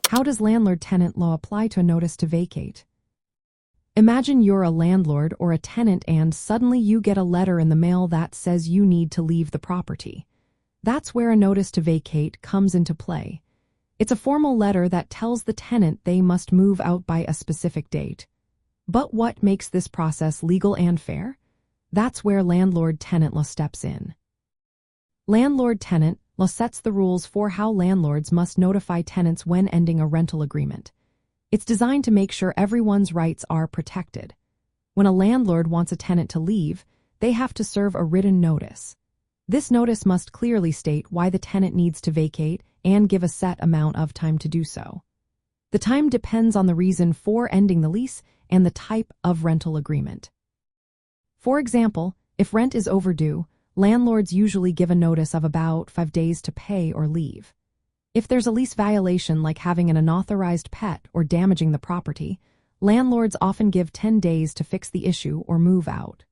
How does landlord-tenant law apply to a notice to vacate? Imagine you're a landlord or a tenant and suddenly you get a letter in the mail that says you need to leave the property. That's where a notice to vacate comes into play. It's a formal letter that tells the tenant they must move out by a specific date. But what makes this process legal and fair? That's where landlord-tenant law steps in. Landlord-tenant law sets the rules for how landlords must notify tenants when ending a rental agreement. It's designed to make sure everyone's rights are protected. When a landlord wants a tenant to leave, they have to serve a written notice. This notice must clearly state why the tenant needs to vacate and give a set amount of time to do so. The time depends on the reason for ending the lease and the type of rental agreement. For example, if rent is overdue, landlords usually give a notice of about 5 days to pay or leave. If there's a lease violation like having an unauthorized pet or damaging the property, landlords often give 10 days to fix the issue or move out.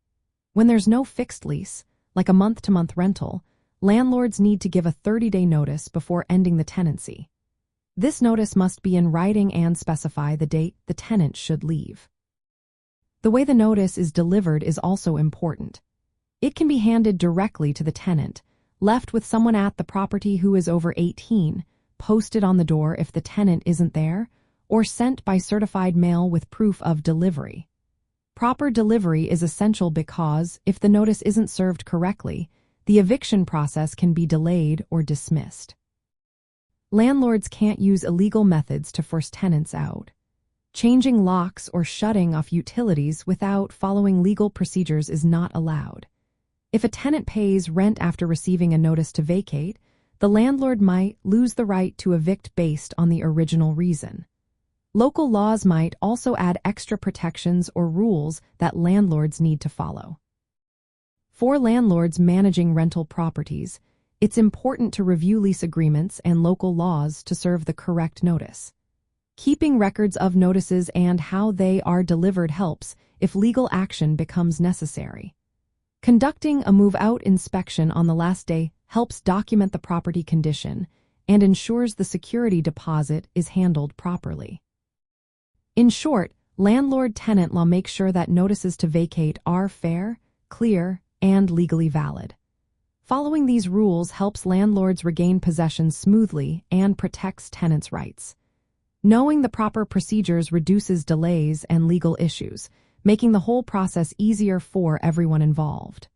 When there's no fixed lease, like a month-to-month rental, landlords need to give a 30-day notice before ending the tenancy. This notice must be in writing and specify the date the tenant should leave. The way the notice is delivered is also important. It can be handed directly to the tenant, left with someone at the property who is over 18, posted on the door if the tenant isn't there, or sent by certified mail with proof of delivery. Proper delivery is essential because, if the notice isn't served correctly, the eviction process can be delayed or dismissed. Landlords can't use illegal methods to force tenants out. Changing locks or shutting off utilities without following legal procedures is not allowed. If a tenant pays rent after receiving a notice to vacate, the landlord might lose the right to evict based on the original reason. Local laws might also add extra protections or rules that landlords need to follow. For landlords managing rental properties, it's important to review lease agreements and local laws to serve the correct notice. Keeping records of notices and how they are delivered helps if legal action becomes necessary. Conducting a move-out inspection on the last day helps document the property condition and ensures the security deposit is handled properly. In short, landlord-tenant law makes sure that notices to vacate are fair, clear, and legally valid. Following these rules helps landlords regain possession smoothly and protects tenants' rights. Knowing the proper procedures reduces delays and legal issues, making the whole process easier for everyone involved.